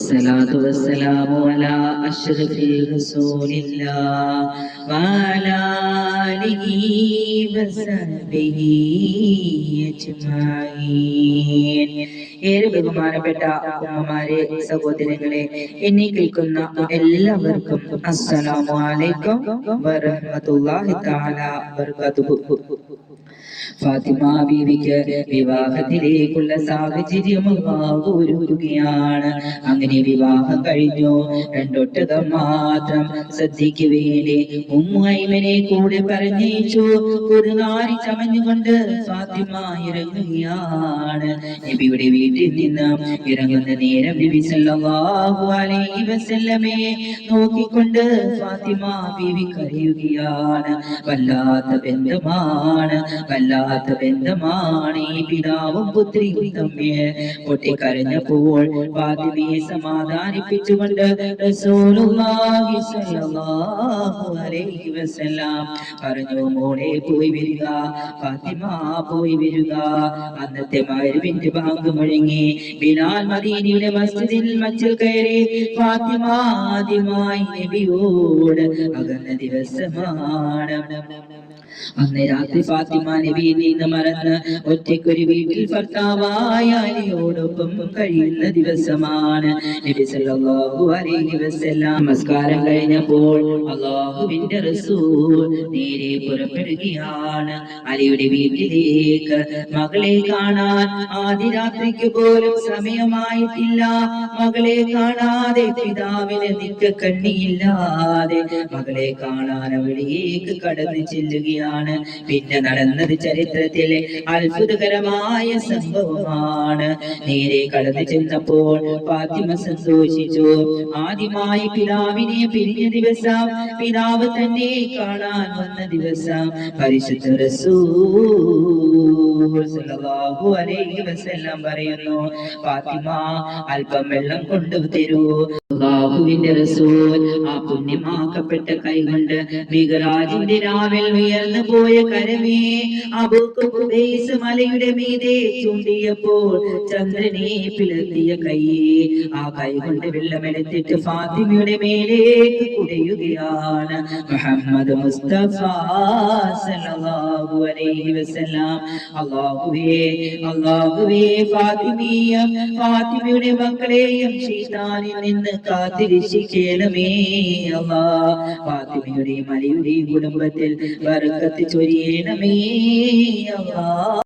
الصلاة والسلام على أشرف رسول الله وعلى آله وصحبه أجمعين. ഏറെ ബഹുമാനപ്പെട്ട ഉമ്മമാരെ, സഹോദരങ്ങളെ, എന്നെ കേൾക്കുന്ന എല്ലാവർക്കും അസ്സലാമു അലൈക്കും വറഹ്മത്തുള്ളാഹി തആല വബറകാതുഹു. ഫാത്തിമ ബീവിക്ക് വിവാഹത്തിലേക്കുള്ള സാഹചര്യം അല്ലാഹു ഒരുക്കുകയാണ്. അങ്ങനെ വിവാഹം കഴിഞ്ഞു. രണ്ടൊട്ടകം മാത്രം സദ്യക്ക് വേണ്ടി ഉമ്മു ഐമനെ കൂടെ പറഞ്ഞയച്ചു. കുറുനാരി ചമഞ്ഞുകൊണ്ട് ഫാത്തിമ ഇറങ്ങുകയാണ്. നബിയുടെ വീട്ടിൽ നിന്ന് ഇറങ്ങുന്ന നേരം നബി സല്ലല്ലാഹു അലൈഹി വസല്ലമയെ നോക്കിക്കൊണ്ട് ഫാത്തിമ ബീവി കരയുകയാണ്. വല്ലാത്ത ബന്ധമാണ് ഈ പിതാവും പുത്രിയും തമ്മിൽ. പൊട്ടിക്കരഞ്ഞപ്പോൾ ഫാത്തിമയെ സമാധാനിപ്പിച്ചുകൊണ്ട് റസൂലുള്ളാഹി സ്വല്ലല്ലാഹു അലൈഹി വസല്ലം പറഞ്ഞു, മോളെ പോയി വരിക, ഫാത്തിമ പോയി വരിക. അന്നത്തെ മഗ്‌രിബിന്റെ ബാങ്ക് മുഴങ്ങി. ബിലാൽ മദീനയുടെ മസ്ജിദിൽ മച്ചിൽ കയറി. ഫാത്തിമ ആദ്യമായി നബിയോട് അകന്ന ദിവസമാണ്. അന്ന് രാത്രി ഫാത്തിമ നബിയിൽ നിന്ന് മറന്ന് ഒറ്റയ്ക്കൊരു വീട്ടിൽ ഭർത്താവായ അലിയോടൊപ്പം കഴിയുന്ന ദിവസമാണ്. നബി സല്ലല്ലാഹു അലൈഹി വസല്ലം നമസ്കാരം കഴിഞ്ഞപ്പോൾ അല്ലാഹുവിന്റെ റസൂൽ നേരെ പുറപ്പെടുകയാണ് അലിയുടെ വീട്ടിലേക്ക്. മകളെ കാണാൻ ആദ്യ രാത്രിക്ക് പോലും സമയമായിട്ടില്ല. മകളെ കാണാതെ പിതാവിന് നിക്കക്കണ്ണിയില്ലാതെ മകളെ കാണാൻ അവിടേക്ക് കടന്നു ചെല്ലുകയാണ്. പിന്നെ നടന്നത് ചരിത്രത്തിലെ അത്ഭുതകരമായ സംഭവമാണ്. നേരെ കടന്നു ചെന്നപ്പോൾ ഫാത്തിമ സന്തോഷിച്ചു. ആദ്യമായി പിതാവിനെ പിരിഞ്ഞ ദിവസം, പിതാവ് തന്നെ കാണാൻ വന്ന ദിവസം പരിശുദ്ധ റസൂൽ സല്ലല്ലാഹു അലൈഹി വസല്ലം പറയുന്നു, ഫാത്തിമ അല്പം വെള്ളം കൊണ്ടുതരൂ. അല്ലാഹുവിന്റെ റസൂൽ ആ പുണ്യമാക്കപ്പെട്ട കൈകൊണ്ട് മിഗ്റാജിന്റെ രാവിൽ ഉയർന്നു പോയ കരമേ അബൂ ഖുബൈസ് മലയുടെ മീതെ ചൂണ്ടിയപ്പോൾ ചന്ദ്രനെ പിളർത്തിയ കൈയെ ആ കൈ കൊണ്ട് വെള്ളമെടുത്തിട്ട് ഫാത്തിമയുടെ മേലേക്ക് കുടയുകയാണ്. മുഹമ്മദ് മുസ്തഫ സല്ലല്ലാഹു അലൈഹി വസല്ലം, അല്ലാഹുവേ ഫാത്തിമയുടെ മക്കളെയും ശൈത്താനിൽ നിന്ന് കാത്തിരക്ഷിക്കണമേ അല്ലാഹ്. ഫാത്തിമയുടെയും അലിയുടെയും കുടുംബത്തിൽ ബർക്കത്ത് ചൊരിയണമേ അല്ലാഹ്.